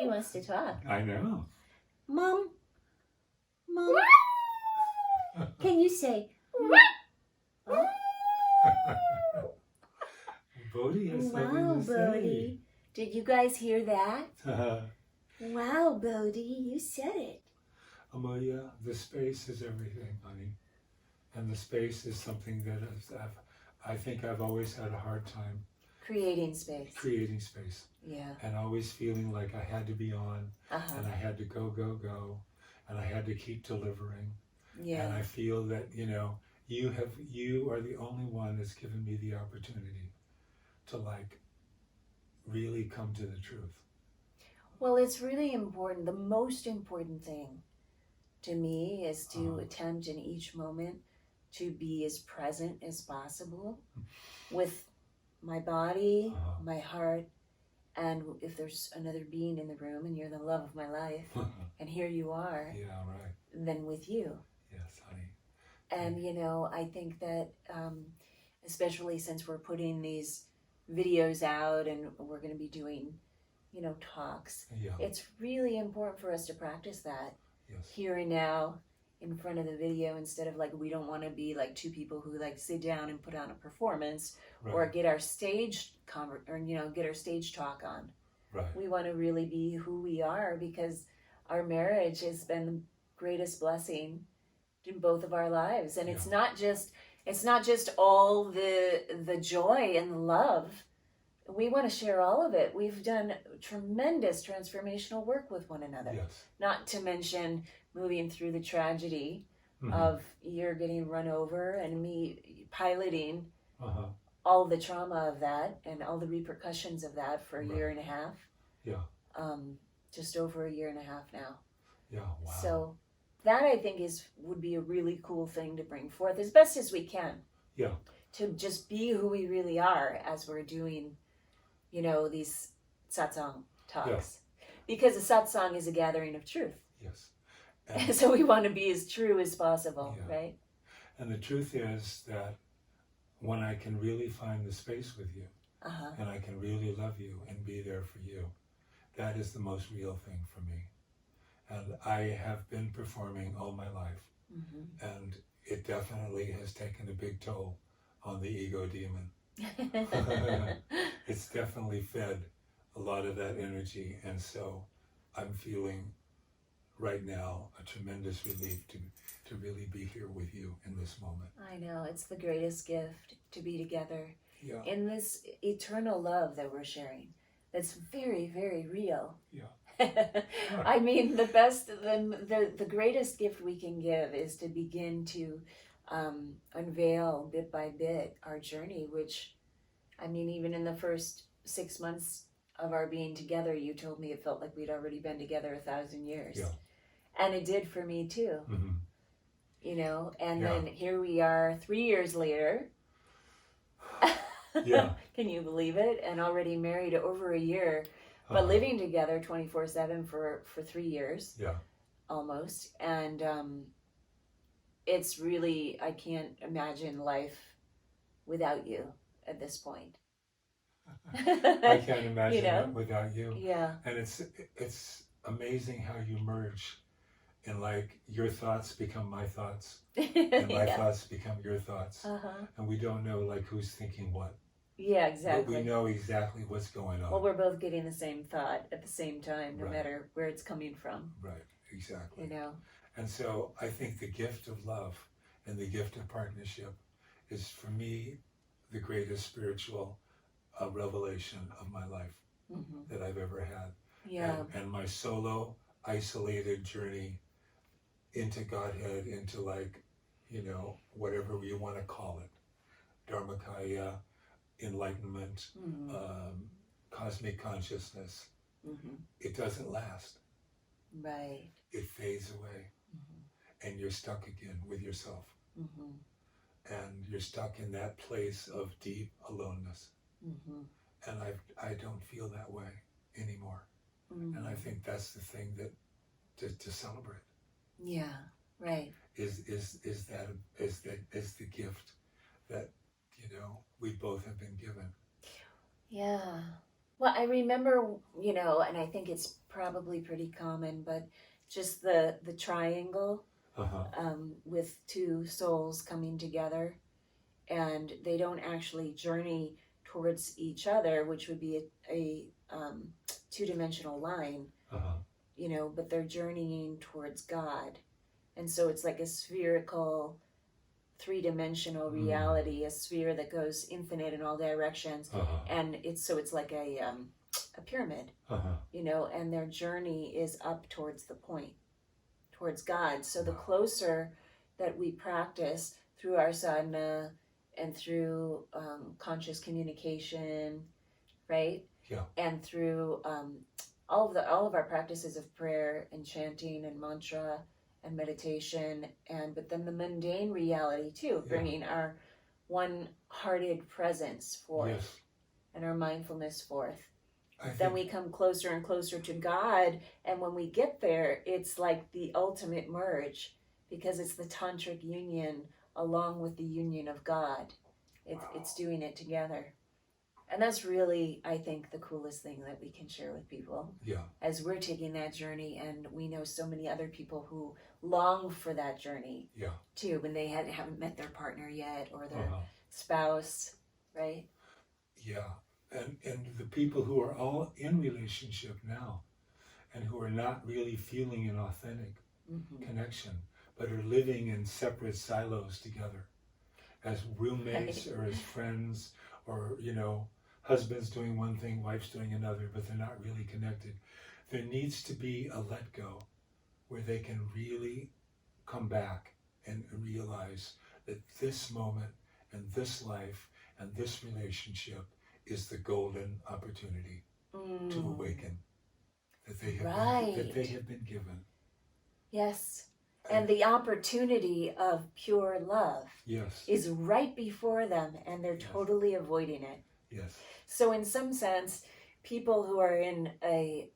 He wants to talk. I know. Mom. Can you say? Oh. Bodhi has Wow, something to Bodhi. Did you guys hear that? say. Wow, Bodhi, you said it. Amulya, the space is everything, honey. And the space is something that I think I've always had a hard time Creating space. creating space. Yeah. And always feeling like I had to be on, and I had to go, and I had to keep delivering. Yeah. And I feel that, you are the only one that's given me the opportunity to really come to the truth. Well, it's really important. The most important thing to me is to attempt in each moment to be as present as possible with my body, my heart, and if there's another being in the room and you're the love of my life, and here you are, Yeah, right. then with you. Yes, honey. And, I think that, especially since we're putting these videos out and we're going to be doing, talks, it's really important for us to practice that here and now in front of the video, instead of we don't want to be like two people who sit down and put on a performance or get our stage get our stage talk on. Right. We want to really be who we are, because our marriage has been the greatest blessing in both of our lives, and it's not just all the joy and the love. We want to share all of it. We've done tremendous transformational work with one another. Yes. Not to mention moving through the tragedy of you're getting run over and me piloting all the trauma of that and all the repercussions of that for a year and a half. Yeah. Just over a year and a half now. Yeah, wow. So that, I think, would be a really cool thing to bring forth as best as we can. Yeah. To just be who we really are as we're doing, these satsang talks. Yes. Because a satsang is a gathering of truth. Yes. And so we want to be as true as possible, right? And the truth is that when I can really find the space with you, and I can really love you and be there for you, that is the most real thing for me. And I have been performing all my life, and it definitely has taken a big toll on the ego demon. It's definitely fed a lot of that energy, and so I'm feeling right now a tremendous relief to really be here with you in this moment. I know, it's the greatest gift to be together in this eternal love that we're sharing. That's very, very real. Yeah. I mean, the greatest gift we can give is to begin to unveil bit by bit our journey, which, I mean, even in the first 6 months of our being together, you told me it felt like we'd already been together 1,000 years. Yeah. And it did for me too. And then here we are 3 years later. Yeah. Can you believe it? And already married over a year, but living together 24/7 for 3 years. Yeah. Almost. And it's really, I can't imagine life without you at this point. I can't imagine it without you. Yeah. And it's amazing how you merge, and your thoughts become my thoughts, and my thoughts become your thoughts, and we don't know who's thinking what. Yeah, exactly. But we know exactly what's going on. Well, we're both getting the same thought at the same time, no matter where it's coming from. Right, exactly. And so I think the gift of love and the gift of partnership is, for me, the greatest spiritual revelation of my life that I've ever had. Yeah. And my solo, isolated journey into Godhead, into whatever you want to call it, Dharmakaya, enlightenment, cosmic consciousness, it doesn't last. Right. It fades away. And you're stuck again with yourself. And you're stuck in that place of deep aloneness. And I don't feel that way anymore. And I think that's the thing that to celebrate. Yeah, right. Is the gift that we both have been given. Yeah. Well, I remember, and I think it's probably pretty common, but just the triangle with two souls coming together, and they don't actually journey towards each other, which would be a two-dimensional line, but they're journeying towards God. And so it's like a spherical, three-dimensional reality, a sphere that goes infinite in all directions, and it's like a pyramid, and their journey is up towards the point, towards God. So the closer that we practice through our sadhana and through conscious communication, right? Yeah. And through all of our practices of prayer and chanting and mantra and meditation, but then the mundane reality too, bringing our one-hearted presence forth and our mindfulness forth. Then we come closer and closer to God, and when we get there, it's like the ultimate merge, because it's the tantric union along with the union of God. It's doing it together. And that's really, I think, the coolest thing that we can share with people. Yeah. As we're taking that journey, and we know so many other people who long for that journey too, when they haven't met their partner yet, or their spouse, right? Yeah. And the people who are all in relationship now and who are not really feeling an authentic connection, but are living in separate silos together as roommates or as friends, or, husband's doing one thing, wife's doing another, but they're not really connected. There needs to be a let go where they can really come back and realize that this moment and this life and this relationship is the golden opportunity to awaken that they have been given. Yes. And the opportunity of pure love is right before them, and they're totally avoiding it. Yes. So in some sense, people who are in a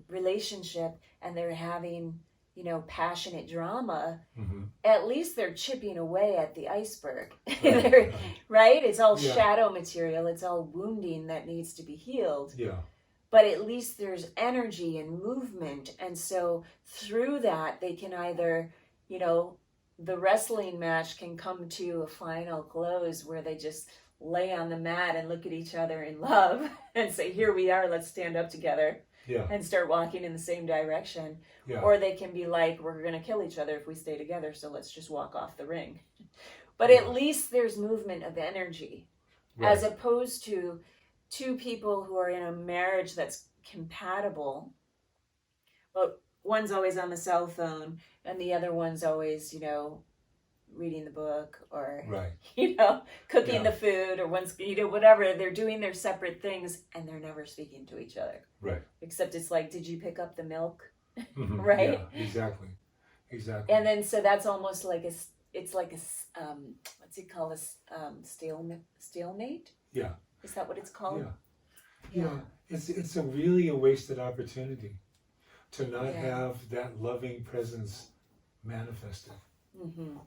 relationship and they're having, passionate drama, at least they're chipping away at the iceberg, right? It's all shadow material. It's all wounding that needs to be healed. Yeah. But at least there's energy and movement. And so through that, they can either, the wrestling match can come to a final close where they just lay on the mat and look at each other in love and say, here we are, let's stand up together and start walking in the same direction. Yeah. Or they can be like, we're going to kill each other if we stay together, so let's just walk off the ring. But at least there's movement of energy, as opposed to two people who are in a marriage that's compatible, but one's always on the cell phone and the other one's always, reading the book, or, cooking the food, or one's, whatever. They're doing their separate things and they're never speaking to each other. Right. Except it's like, did you pick up the milk? Right? Yeah, exactly. And then, so that's almost like it's like a, what's it called? Stalemate? Yeah. Is that what it's called? Yeah. It's a really a wasted opportunity to not have that loving presence manifested.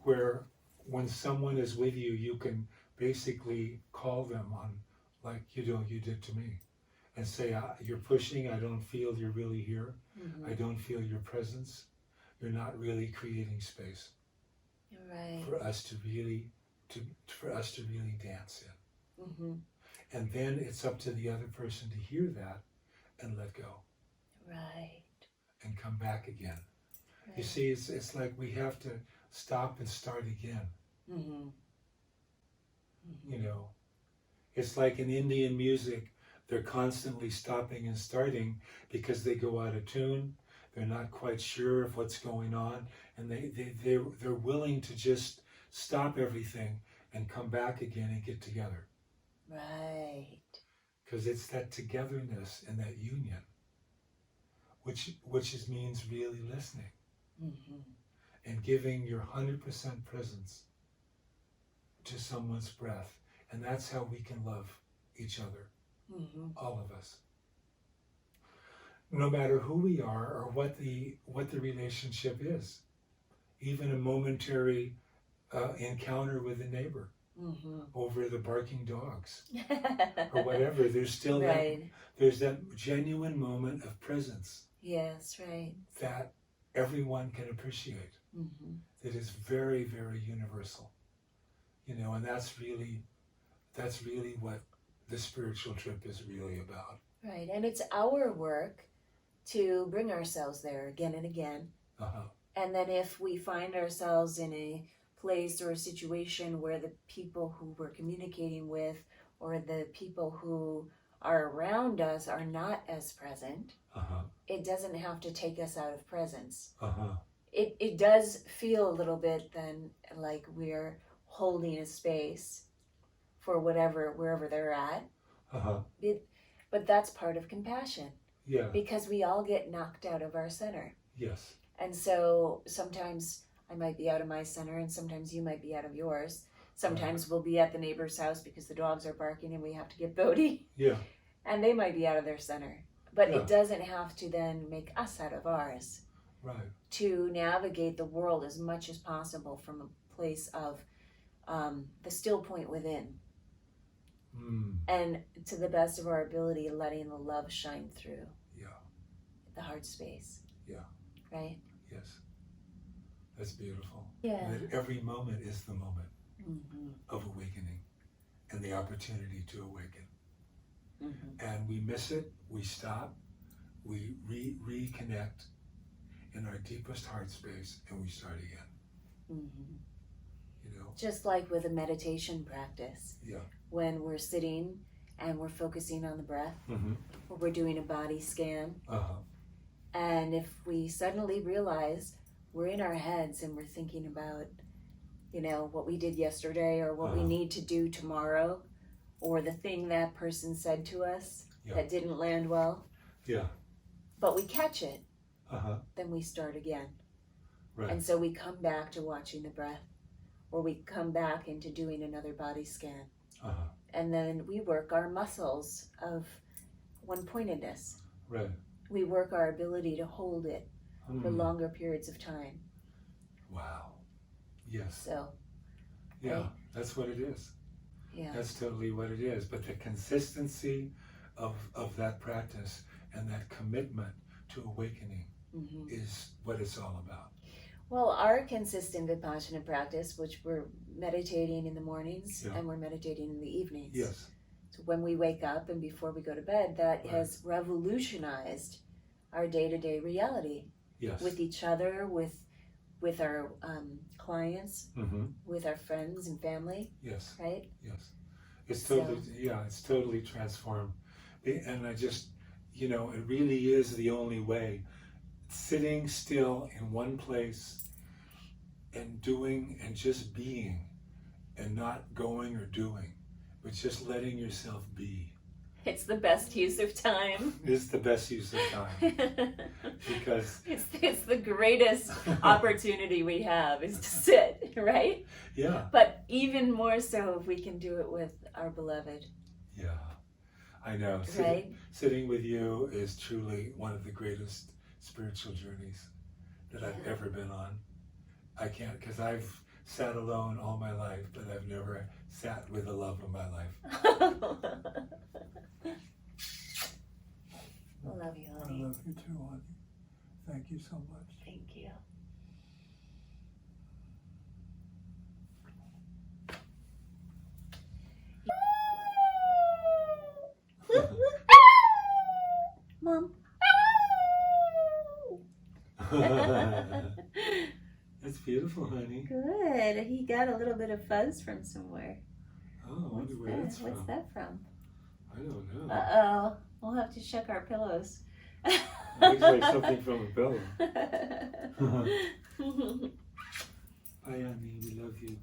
Where when someone is with you, you can basically call them on, like you did to me, and say, you're pushing, I don't feel you're really here. I don't feel your presence. You're not really creating space for us to really dance in. And then it's up to the other person to hear that and let go. Right. And come back again. Right. You see, it's like we have to stop and start again. It's like in Indian music, they're constantly stopping and starting because they go out of tune. They're not quite sure of what's going on, and they're willing to just stop everything and come back again and get together. Right. Because it's that togetherness and that union, which means really listening and giving your 100% presence to someone's breath. And that's how we can love each other, all of us. No matter who we are or what the relationship is. Even a momentary encounter with a neighbor over the barking dogs or whatever. There's still right. there's that genuine moment of presence. Yes, right. That everyone can appreciate. That is very, very universal. You know, and that's really what the spiritual trip is really about. Right, and it's our work to bring ourselves there again and again. And then if we find ourselves in a place or a situation where the people who we're communicating with or the people who are around us are not as present, it doesn't have to take us out of presence. It does feel a little bit then like we're holding a space for wherever they're at. But that's part of compassion. Yeah. Because we all get knocked out of our center. Yes. And so sometimes I might be out of my center and sometimes you might be out of yours. Sometimes we'll be at the neighbor's house because the dogs are barking and we have to get Bodhi. Yeah. And they might be out of their center. But it doesn't have to then make us out of ours. Right. To navigate the world as much as possible from a place of the still point within. And to the best of our ability, letting the love shine through. Yeah. The heart space. Yeah. Right? Yes. That's beautiful. Yeah. That every moment is the moment of awakening and the opportunity to awaken. And we miss it, we stop, we reconnect in our deepest heart space, and we start again. You know? Just like with a meditation practice. Yeah. When we're sitting and we're focusing on the breath, or we're doing a body scan, and if we suddenly realize we're in our heads and we're thinking about, you know, what we did yesterday or what we need to do tomorrow, or the thing that person said to us that didn't land well, but we catch it, then we start again. Right. And so we come back to watching the breath, or we come back into doing another body scan. And then we work our muscles of one-pointedness. Right. We work our ability to hold it for longer periods of time. Wow. Yes. So. Yeah, right? that's what it is. Yeah. That's totally what it is. But the consistency of that practice and that commitment to awakening is what it's all about. Well, our consistent Vipassana practice, which we're meditating in the mornings and we're meditating in the evenings. Yes. So when we wake up and before we go to bed, that has revolutionized our day-to-day reality. Yes. With each other, with our clients, with our friends and family. Yes. Right? Yes. It's totally, it's totally transformed. And I just, you know, it really is the only way. Sitting still in one place and doing and just being and not going or doing, but just letting yourself be. It's the best use of time. It's the best use of time. Because it's the greatest opportunity we have is to sit, right? Yeah. But even more so if we can do it with our beloved. Yeah. I know. Right? Sitting with you is truly one of the greatest spiritual journeys that I've ever been on. I can't, because I've sat alone all my life, but I've never sat with the love of my life. I love you, honey. I love you too, honey. Thank you so much. Thank you. Mom. That's beautiful, honey. Good. He got a little bit of fuzz from somewhere. Oh, I wonder where that's from. What's that from? I don't know. Uh-oh. We'll have to check our pillows. Looks like something from a pillow. Bye, honey. We love you.